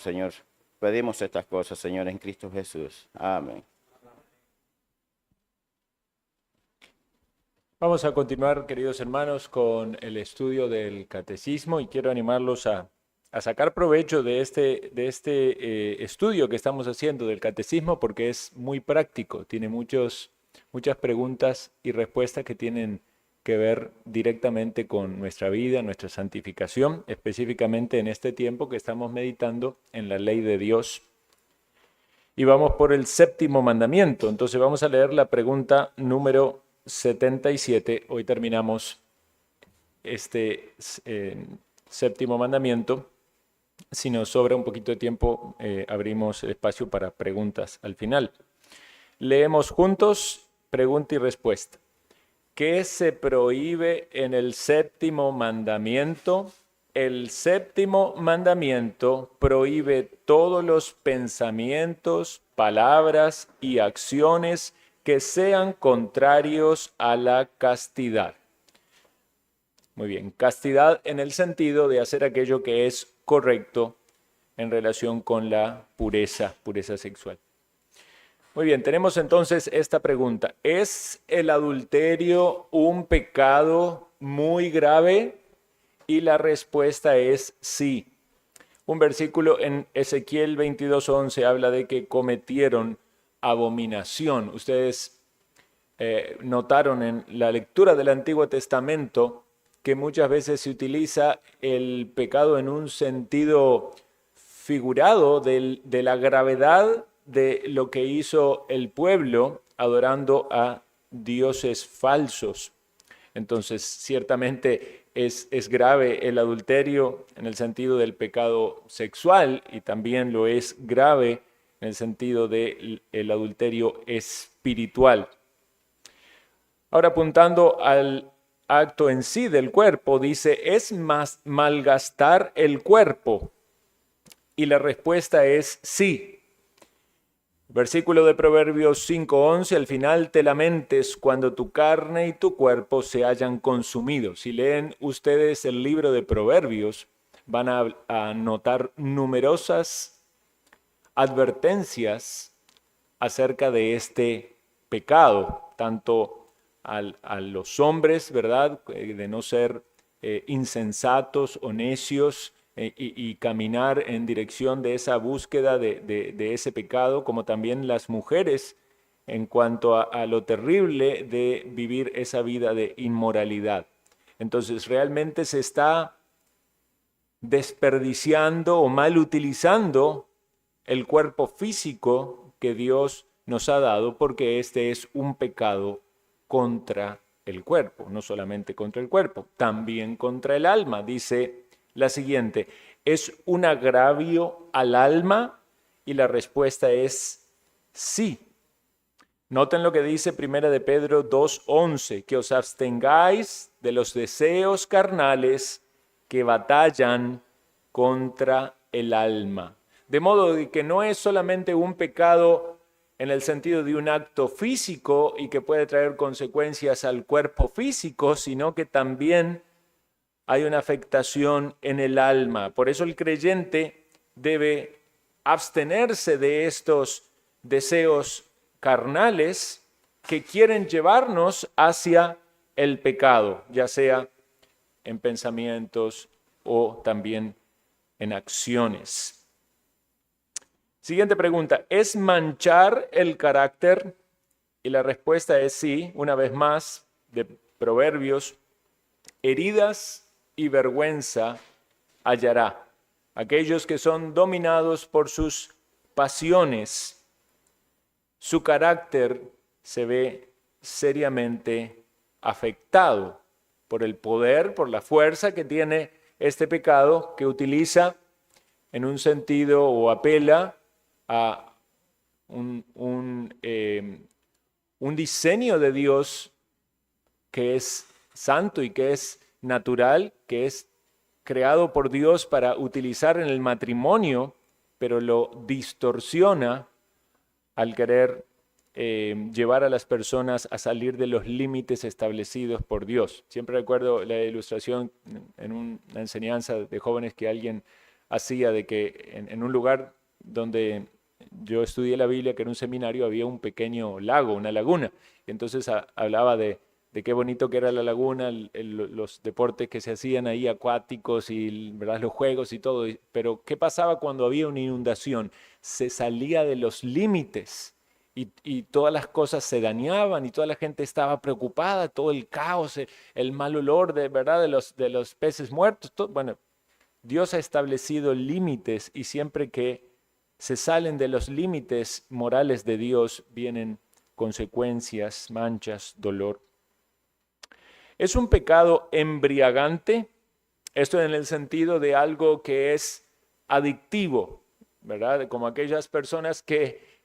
Señor. Pedimos estas cosas, Señor, en Cristo Jesús. Amén. Vamos a continuar, queridos hermanos, con el estudio del catecismo y quiero animarlos a sacar provecho de este estudio que estamos haciendo del catecismo porque es muy práctico, tiene muchas preguntas y respuestas que tienen que ver directamente con nuestra vida, nuestra santificación, específicamente en este tiempo que estamos meditando en la ley de Dios. Y vamos por el séptimo mandamiento. Entonces vamos a leer la pregunta número 77. Hoy terminamos este séptimo mandamiento. Si nos sobra un poquito de tiempo, abrimos el espacio para preguntas al final. Leemos juntos pregunta y respuesta. ¿Qué se prohíbe en el séptimo mandamiento? El séptimo mandamiento prohíbe todos los pensamientos, palabras y acciones que sean contrarios a la castidad. Muy bien, castidad en el sentido de hacer aquello que es correcto en relación con la pureza sexual. Muy bien, tenemos entonces esta pregunta. ¿Es el adulterio un pecado muy grave? Y la respuesta es sí. Un versículo en Ezequiel 22:11 habla de que cometieron abominación. Ustedes notaron en la lectura del Antiguo Testamento que muchas veces se utiliza el pecado en un sentido figurado de la gravedad de lo que hizo el pueblo adorando a dioses falsos. Entonces, ciertamente es grave el adulterio en el sentido del pecado sexual y también lo es grave en el sentido del adulterio espiritual. Ahora, apuntando al acto en sí del cuerpo, dice, ¿es malgastar el cuerpo? Y la respuesta es sí. Versículo de Proverbios 5:11, al final te lamentes cuando tu carne y tu cuerpo se hayan consumido. Si leen ustedes el libro de Proverbios, van a notar numerosas advertencias acerca de este pecado, tanto a los hombres, ¿verdad?, de no ser insensatos o necios, y caminar en dirección de esa búsqueda de ese pecado, como también las mujeres en cuanto a lo terrible de vivir esa vida de inmoralidad. Entonces, realmente se está desperdiciando o mal utilizando el cuerpo físico que Dios nos ha dado, porque este es un pecado contra el cuerpo, no solamente contra el cuerpo, también contra el alma. Dice la siguiente, ¿es un agravio al alma? Y la respuesta es sí. Noten lo que dice 1 de Pedro 2:11, que os abstengáis de los deseos carnales que batallan contra el alma. De modo que no es solamente un pecado en el sentido de un acto físico y que puede traer consecuencias al cuerpo físico, sino que también hay una afectación en el alma. Por eso el creyente debe abstenerse de estos deseos carnales que quieren llevarnos hacia el pecado, ya sea en pensamientos o también en acciones. Siguiente pregunta, ¿es manchar el carácter? Y la respuesta es sí, una vez más, de Proverbios, heridas y vergüenza hallará. Aquellos que son dominados por sus pasiones, su carácter se ve seriamente afectado por el poder, por la fuerza que tiene este pecado, que utiliza en un sentido o apela a un diseño de Dios que es santo y que es natural, que es creado por Dios para utilizar en el matrimonio, pero lo distorsiona al querer llevar a las personas a salir de los límites establecidos por Dios. Siempre recuerdo la ilustración en una enseñanza de jóvenes que alguien hacía de que en un lugar donde yo estudié la Biblia, que era un seminario, había un pequeño lago, una laguna. Y entonces hablaba de qué bonito que era la laguna, los deportes que se hacían ahí acuáticos y, ¿verdad?, los juegos y todo. Pero ¿qué pasaba cuando había una inundación? Se salía de los límites y todas las cosas se dañaban y toda la gente estaba preocupada, todo el caos, el mal olor ¿verdad?, de los peces muertos. Bueno, Dios ha establecido límites y siempre que se salen de los límites morales de Dios vienen consecuencias, manchas, dolor. Es un pecado embriagante, esto en el sentido de algo que es adictivo, ¿verdad? Como aquellas personas que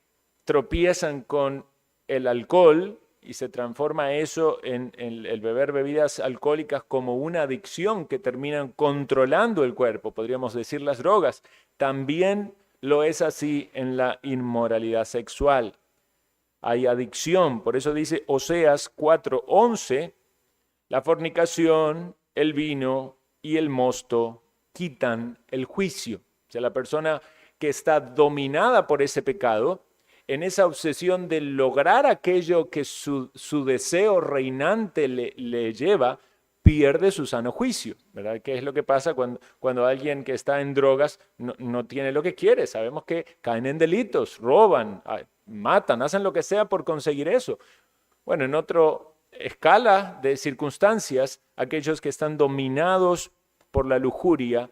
tropiezan con el alcohol y se transforma eso en el beber bebidas alcohólicas como una adicción que terminan controlando el cuerpo, podríamos decir las drogas. También lo es así en la inmoralidad sexual. Hay adicción, por eso dice Oseas 4:11, la fornicación, el vino y el mosto quitan el juicio. O sea, la persona que está dominada por ese pecado, en esa obsesión de lograr aquello que su deseo reinante le lleva, pierde su sano juicio, ¿verdad? ¿Qué es lo que pasa cuando alguien que está en drogas no tiene lo que quiere? Sabemos que caen en delitos, roban, matan, hacen lo que sea por conseguir eso. Bueno, en otra escala de circunstancias, aquellos que están dominados por la lujuria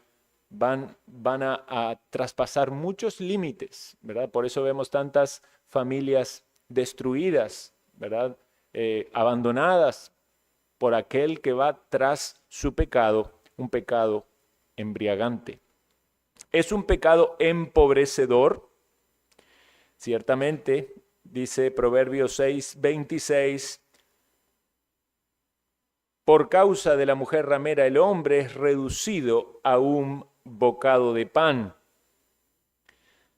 van a traspasar muchos límites, ¿verdad? Por eso vemos tantas familias destruidas, ¿verdad? Abandonadas por aquel que va tras su pecado, un pecado embriagante. Es un pecado empobrecedor. Ciertamente, dice Proverbios 6:26, por causa de la mujer ramera el hombre es reducido a un bocado de pan.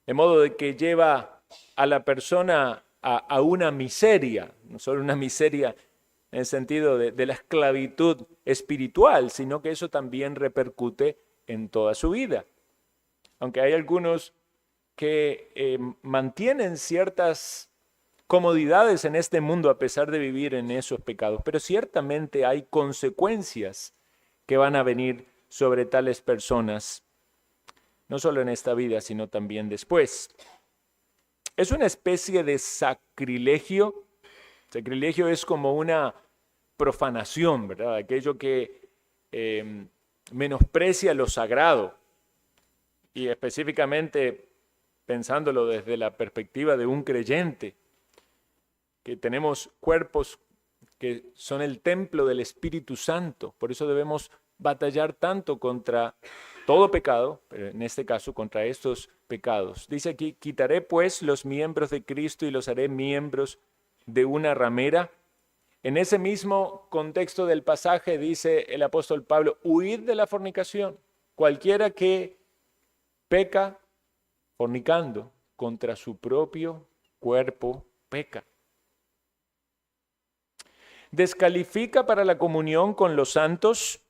De modo de que lleva a la persona a una miseria, no solo una miseria en el sentido de la esclavitud espiritual, sino que eso también repercute en toda su vida. Aunque hay algunos que mantienen ciertas comodidades en este mundo a pesar de vivir en esos pecados, pero ciertamente hay consecuencias que van a venir sobre tales personas, no solo en esta vida, sino también después. Es una especie de sacrilegio. Sacrilegio es como una profanación, ¿verdad? Aquello que menosprecia lo sagrado. Y específicamente pensándolo desde la perspectiva de un creyente, que tenemos cuerpos que son el templo del Espíritu Santo. Por eso debemos batallar tanto contra todo pecado, pero en este caso contra estos pecados. Dice aquí, quitaré pues los miembros de Cristo y los haré miembros de una ramera. En ese mismo contexto del pasaje dice el apóstol Pablo, huid de la fornicación. Cualquiera que peca fornicando contra su propio cuerpo, peca. ¿Descalifica para la comunión con los santos?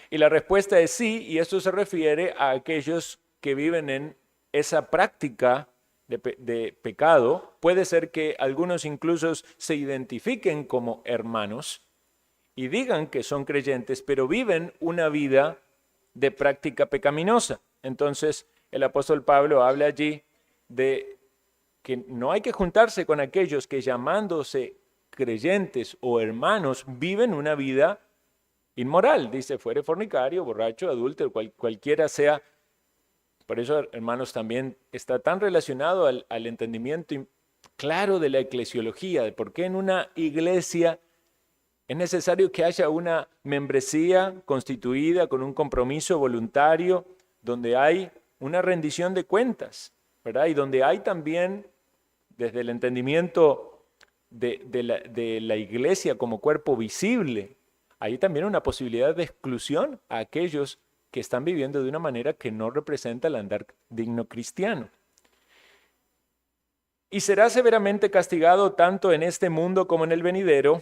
Y la respuesta es sí, y esto se refiere a aquellos que viven en esa práctica de pecado. Puede ser que algunos incluso se identifiquen como hermanos y digan que son creyentes, pero viven una vida de práctica pecaminosa. Entonces, el apóstol Pablo habla allí de que no hay que juntarse con aquellos que llamándose creyentes o hermanos viven una vida inmoral. Dice, fuere fornicario, borracho, adúltero, cualquiera sea. Por eso, hermanos, también está tan relacionado al entendimiento claro de la eclesiología, de por qué en una iglesia es necesario que haya una membresía constituida con un compromiso voluntario, donde hay una rendición de cuentas, ¿verdad? Y donde hay también, desde el entendimiento de la iglesia como cuerpo visible, hay también una posibilidad de exclusión a aquellos que están viviendo de una manera que no representa el andar digno cristiano. Y será severamente castigado tanto en este mundo como en el venidero.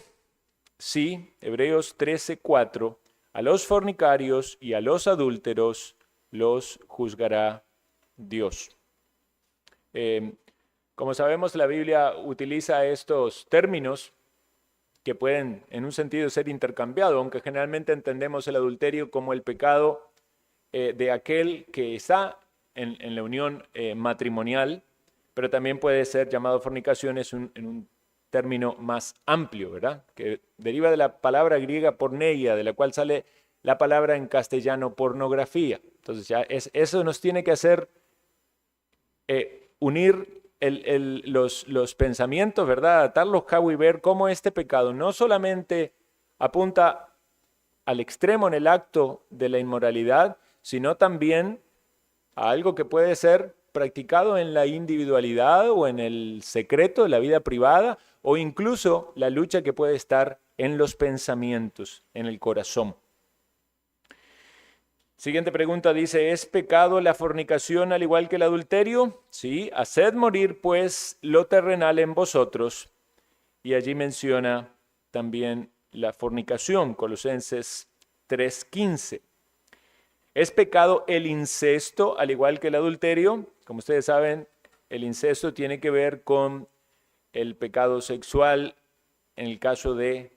Sí, Hebreos 13:4, a los fornicarios y a los adúlteros los juzgará Dios. Como sabemos, la Biblia utiliza estos términos que pueden en un sentido ser intercambiados, aunque generalmente entendemos el adulterio como el pecado de aquel que está en la unión matrimonial, pero también puede ser llamado fornicación en un término más amplio, ¿verdad? Que deriva de la palabra griega porneia, de la cual sale la palabra en castellano pornografía. Entonces ya eso nos tiene que hacer unir los pensamientos, ¿verdad? Atarlos cabo y ver cómo este pecado no solamente apunta al extremo en el acto de la inmoralidad, sino también a algo que puede ser practicado en la individualidad o en el secreto de la vida privada, o incluso la lucha que puede estar en los pensamientos, en el corazón. Siguiente pregunta dice, ¿es pecado la fornicación al igual que el adulterio? Sí, haced morir pues lo terrenal en vosotros. Y allí menciona también la fornicación, Colosenses 3:15. ¿Es pecado el incesto al igual que el adulterio? Como ustedes saben, el incesto tiene que ver con el pecado sexual en el caso de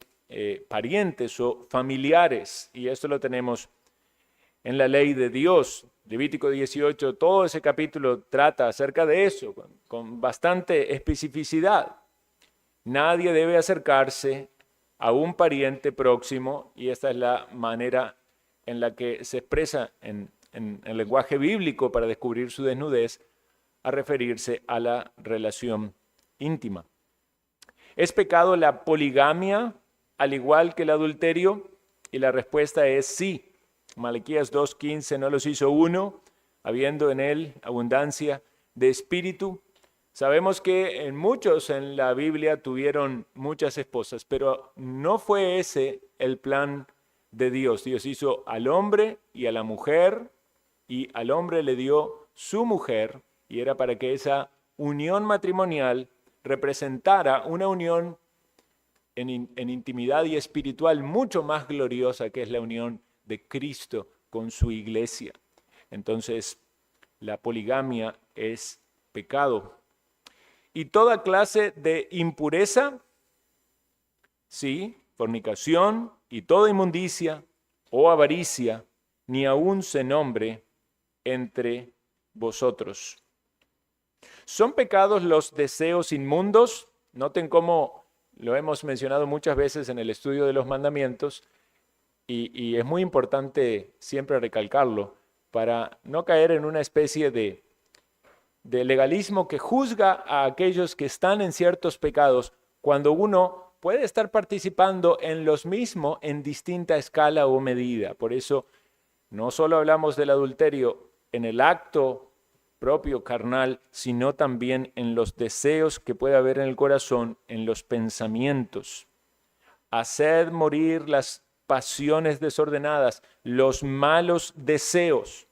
parientes o familiares. Y esto lo tenemos en la ley de Dios. Levítico 18, todo ese capítulo trata acerca de eso, con bastante especificidad. Nadie debe acercarse a un pariente próximo, y esta es la manera en la que se expresa en el lenguaje bíblico para descubrir su desnudez, a referirse a la relación íntima. ¿Es pecado la poligamia al igual que el adulterio? Y la respuesta es sí. Malaquías 2:15, no los hizo uno, habiendo en él abundancia de espíritu. Sabemos que muchos en la Biblia tuvieron muchas esposas, pero no fue ese el plan de Dios. Dios hizo al hombre y a la mujer, y al hombre le dio su mujer, y era para que esa unión matrimonial representara una unión en intimidad y espiritual mucho más gloriosa, que es la unión de Cristo con su iglesia. Entonces, la poligamia es pecado. ¿Y toda clase de impureza? Sí, fornicación y toda inmundicia o avaricia, ni aun se nombre entre vosotros. ¿Son pecados los deseos inmundos? Noten cómo lo hemos mencionado muchas veces en el estudio de los mandamientos, y es muy importante siempre recalcarlo para no caer en una especie de legalismo que juzga a aquellos que están en ciertos pecados, cuando uno puede estar participando en los mismos en distinta escala o medida. Por eso no solo hablamos del adulterio en el acto propio carnal, sino también en los deseos que puede haber en el corazón, en los pensamientos. Haced morir las pasiones desordenadas, los malos deseos.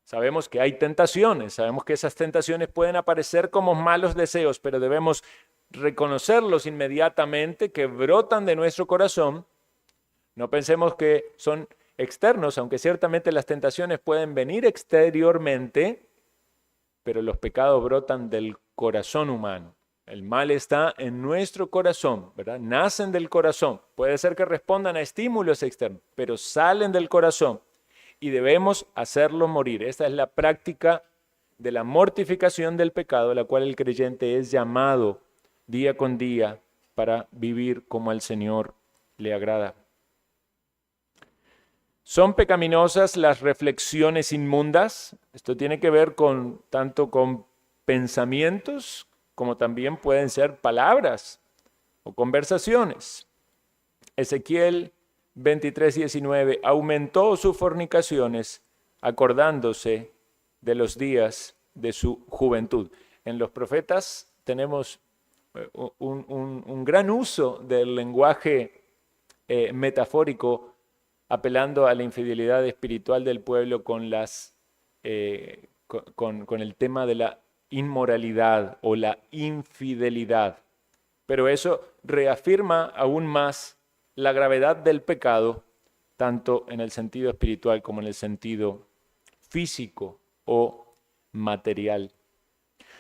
Sabemos que hay tentaciones, sabemos que esas tentaciones pueden aparecer como malos deseos, pero debemos reconocerlos inmediatamente, que brotan de nuestro corazón. No pensemos que son externos, aunque ciertamente las tentaciones pueden venir exteriormente, pero los pecados brotan del corazón humano. El mal está en nuestro corazón, ¿verdad? Nacen del corazón. Puede ser que respondan a estímulos externos, pero salen del corazón y debemos hacerlo morir. Esta es la práctica de la mortificación del pecado, la cual el creyente es llamado día con día para vivir como al Señor le agrada. ¿Son pecaminosas las reflexiones inmundas? Esto tiene que ver tanto con pensamientos como también pueden ser palabras o conversaciones. Ezequiel 23:19, aumentó sus fornicaciones, acordándose de los días de su juventud. En los profetas tenemos un gran uso del lenguaje metafórico, apelando a la infidelidad espiritual del pueblo con el tema de la inmoralidad o la infidelidad. Pero eso reafirma aún más la gravedad del pecado, tanto en el sentido espiritual como en el sentido físico o material.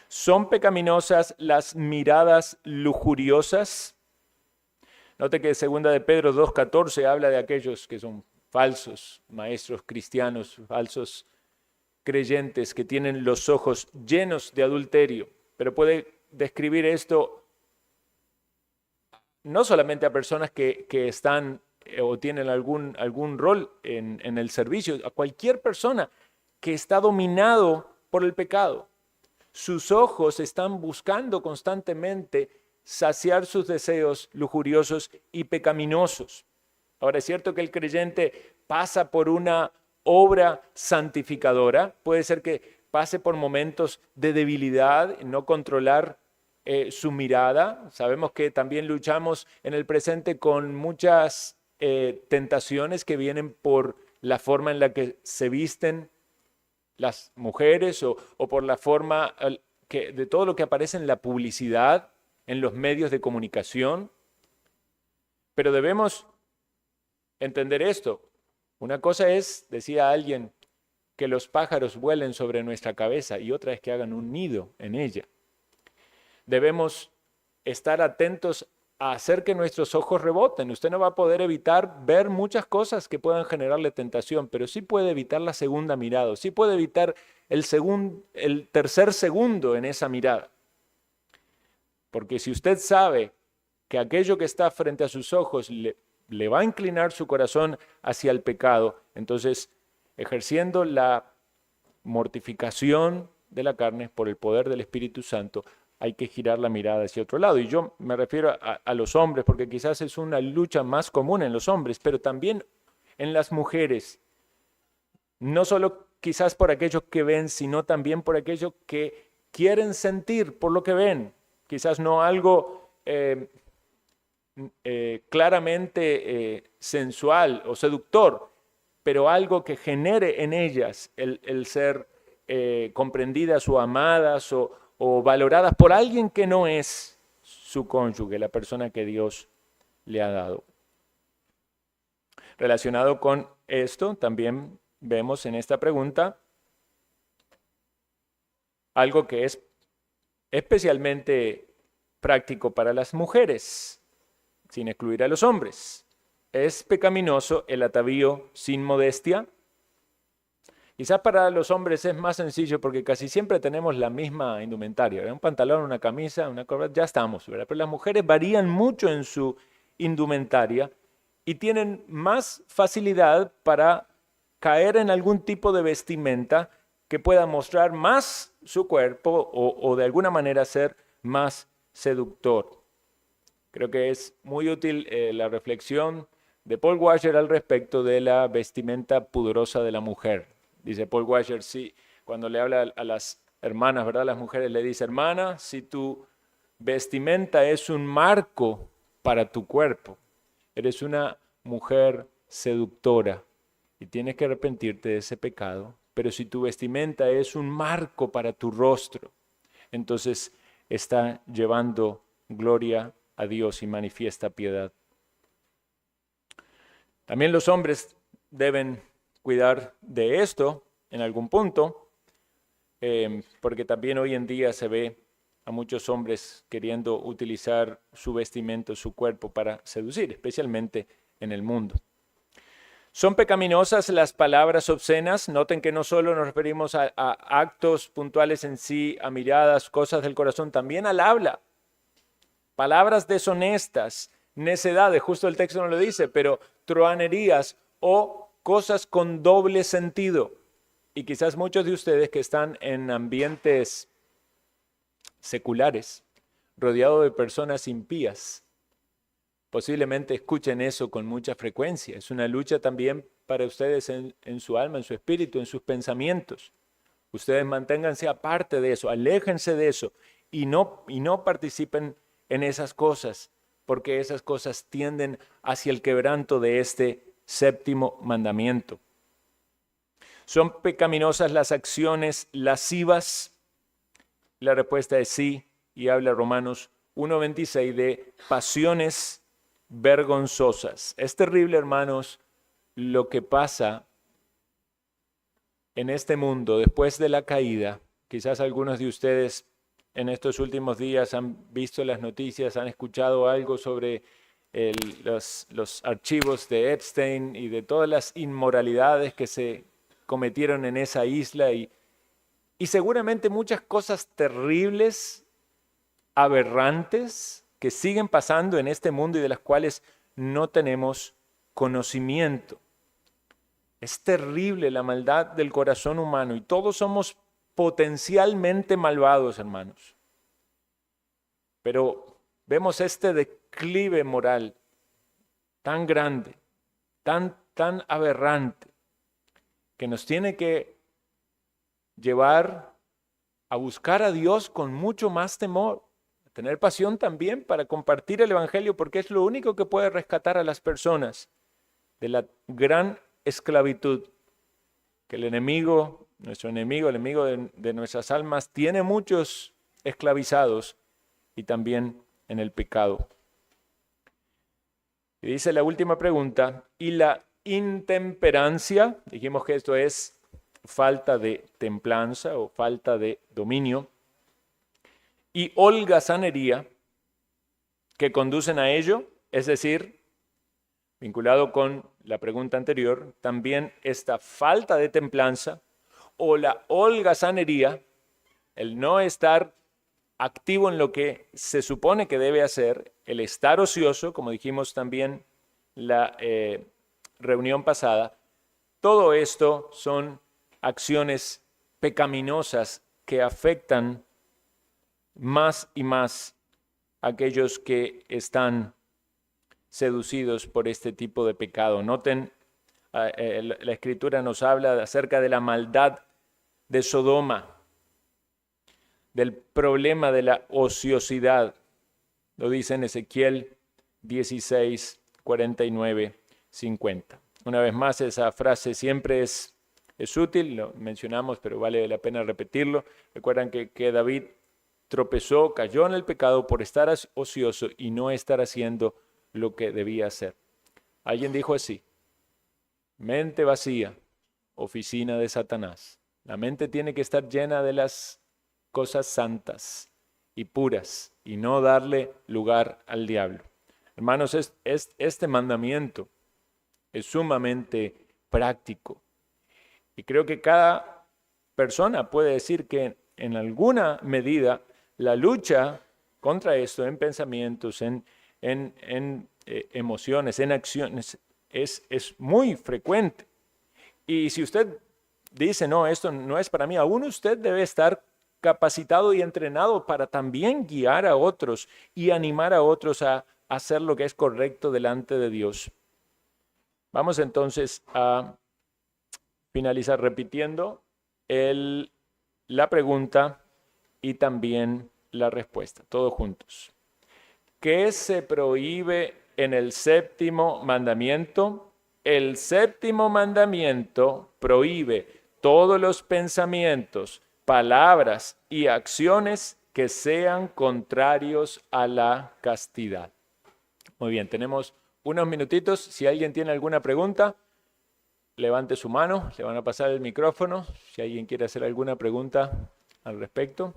¿Son pecaminosas las miradas lujuriosas? Note que 2 de Pedro 2:14 habla de aquellos que son falsos maestros cristianos, falsos creyentes que tienen los ojos llenos de adulterio, pero puede describir esto no solamente a personas que están o tienen algún rol en el servicio, a cualquier persona que está dominado por el pecado. Sus ojos están buscando constantemente saciar sus deseos lujuriosos y pecaminosos. Ahora, es cierto que el creyente pasa por una obra santificadora, puede ser que pase por momentos de debilidad, no controlar su mirada. Sabemos que también luchamos en el presente con muchas tentaciones que vienen por la forma en la que se visten las mujeres o por la forma de todo lo que aparece en la publicidad, en los medios de comunicación. Pero debemos entender esto. Una cosa es, decía alguien, que los pájaros vuelen sobre nuestra cabeza y otra es que hagan un nido en ella. Debemos estar atentos a hacer que nuestros ojos reboten. Usted no va a poder evitar ver muchas cosas que puedan generarle tentación, pero sí puede evitar la segunda mirada, sí puede evitar el tercer segundo en esa mirada. Porque si usted sabe que aquello que está frente a sus ojos le va a inclinar su corazón hacia el pecado, entonces ejerciendo la mortificación de la carne por el poder del Espíritu Santo, hay que girar la mirada hacia otro lado. Y yo me refiero a los hombres, porque quizás es una lucha más común en los hombres, pero también en las mujeres. No solo quizás por aquellos que ven, sino también por aquellos que quieren sentir por lo que ven. Quizás no algo claramente sensual o seductor, pero algo que genere en ellas el ser comprendidas o amadas o valoradas por alguien que no es su cónyuge, la persona que Dios le ha dado. Relacionado con esto, también vemos en esta pregunta algo que es especialmente práctico para las mujeres, sin excluir a los hombres. ¿Es pecaminoso el atavío sin modestia? Quizás para los hombres es más sencillo porque casi siempre tenemos la misma indumentaria, ¿verdad? Un pantalón, una camisa, una corbata, ya estamos, ¿verdad? Pero las mujeres varían mucho en su indumentaria y tienen más facilidad para caer en algún tipo de vestimenta que pueda mostrar más su cuerpo o de alguna manera ser más seductor. Creo que es muy útil la reflexión de Paul Washer al respecto de la vestimenta pudorosa de la mujer. Dice Paul Washer, sí, cuando le habla a las hermanas, ¿verdad? Las mujeres le dice, hermana, si tu vestimenta es un marco para tu cuerpo, eres una mujer seductora y tienes que arrepentirte de ese pecado, pero si tu vestimenta es un marco para tu rostro, entonces está llevando gloria a Dios y manifiesta piedad. También los hombres deben cuidar de esto en algún punto, porque también hoy en día se ve a muchos hombres queriendo utilizar su vestimenta, su cuerpo para seducir, especialmente en el mundo. ¿Son pecaminosas las palabras obscenas? Noten que no solo nos referimos a actos puntuales en sí, a miradas, cosas del corazón, también al habla. Palabras deshonestas, necedades, justo el texto no lo dice, pero truhanerías o cosas con doble sentido. Y quizás muchos de ustedes que están en ambientes seculares, rodeados de personas impías, posiblemente escuchen eso con mucha frecuencia. Es una lucha también para ustedes en su alma, en su espíritu, en sus pensamientos. Ustedes manténganse aparte de eso, aléjense de eso y no participen en esas cosas, porque esas cosas tienden hacia el quebranto de este séptimo mandamiento. ¿Son pecaminosas las acciones lascivas? La respuesta es sí, y habla Romanos 1:26 de pasiones vergonzosas. Es terrible, hermanos, lo que pasa en este mundo después de la caída. Quizás algunos de ustedes en estos últimos días han visto las noticias, han escuchado algo sobre los archivos de Epstein y de todas las inmoralidades que se cometieron en esa isla y seguramente muchas cosas terribles, aberrantes, que siguen pasando en este mundo y de las cuales no tenemos conocimiento. Es terrible la maldad del corazón humano y todos somos potencialmente malvados, hermanos. Pero vemos este declive moral tan grande, tan aberrante, que nos tiene que llevar a buscar a Dios con mucho más temor, a tener pasión también para compartir el Evangelio, porque es lo único que puede rescatar a las personas de la gran esclavitud que el enemigo, nuestro enemigo, el enemigo de nuestras almas, tiene muchos esclavizados y también en el pecado. Y dice la última pregunta, ¿y la intemperancia? Dijimos que esto es falta de templanza o falta de dominio. Y holgazanería, que conducen a ello, es decir, vinculado con la pregunta anterior, también esta falta de templanza o la holgazanería, el no estar activo en lo que se supone que debe hacer, el estar ocioso, como dijimos también la reunión pasada, todo esto son acciones pecaminosas que afectan más y más a aquellos que están seducidos por este tipo de pecado. Noten, la Escritura nos habla acerca de la maldad de Sodoma, del problema de la ociosidad. Lo dice en Ezequiel 16, 49, 50. Una vez más, esa frase siempre es útil, lo mencionamos, pero vale la pena repetirlo. Recuerdan que David tropezó, cayó en el pecado por estar ocioso y no estar haciendo lo que debía hacer. Alguien dijo así: mente vacía, oficina de Satanás. La mente tiene que estar llena de las cosas santas y puras y no darle lugar al diablo. Hermanos, este mandamiento es sumamente práctico y creo que cada persona puede decir que en alguna medida la lucha contra esto en pensamientos, en emociones, en acciones, es muy frecuente. Y si usted dice, no, esto no es para mí, aún usted debe estar capacitado y entrenado para también guiar a otros y animar a otros a hacer lo que es correcto delante de Dios. Vamos entonces a finalizar repitiendo la pregunta y también la respuesta, todos juntos. ¿Qué se prohíbe en el séptimo mandamiento? El séptimo mandamiento prohíbe todos los pensamientos, palabras y acciones que sean contrarios a la castidad. Muy bien, tenemos unos minutitos. Si alguien tiene alguna pregunta, levante su mano, le van a pasar el micrófono. Si alguien quiere hacer alguna pregunta al respecto.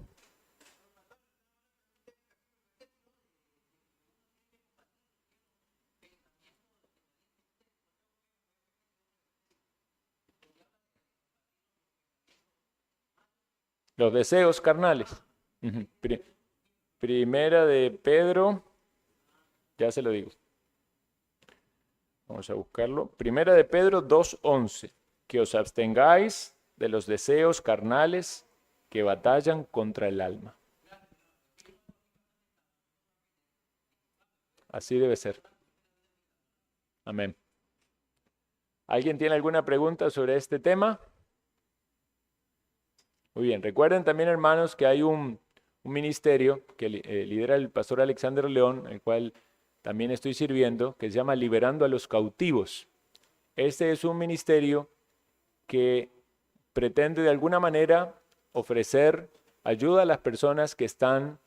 Los deseos carnales. Primera de Pedro, ya se lo digo. Vamos a buscarlo. Primera de Pedro 2:11. Que os abstengáis de los deseos carnales que batallan contra el alma. Así debe ser. Amén. ¿Alguien tiene alguna pregunta sobre este tema? Muy bien, recuerden también, hermanos, que hay un ministerio que lidera el pastor Alexander León, el cual también estoy sirviendo, que se llama Liberando a los Cautivos. Este es un ministerio que pretende de alguna manera ofrecer ayuda a las personas que están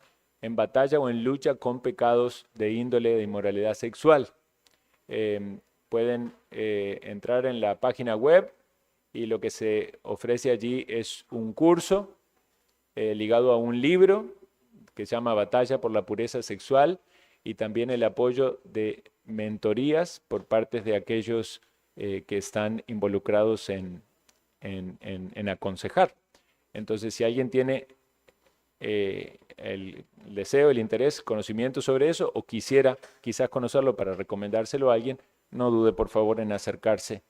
en batalla o en lucha con pecados de índole de inmoralidad sexual. pueden entrar en la página web y lo que se ofrece allí es un curso ligado a un libro que se llama Batalla por la Pureza Sexual y también el apoyo de mentorías por parte de aquellos que están involucrados en aconsejar. Entonces, si alguien tiene el deseo, el interés, conocimiento sobre eso o quisiera quizás conocerlo para recomendárselo a alguien, no dude por favor en acercarse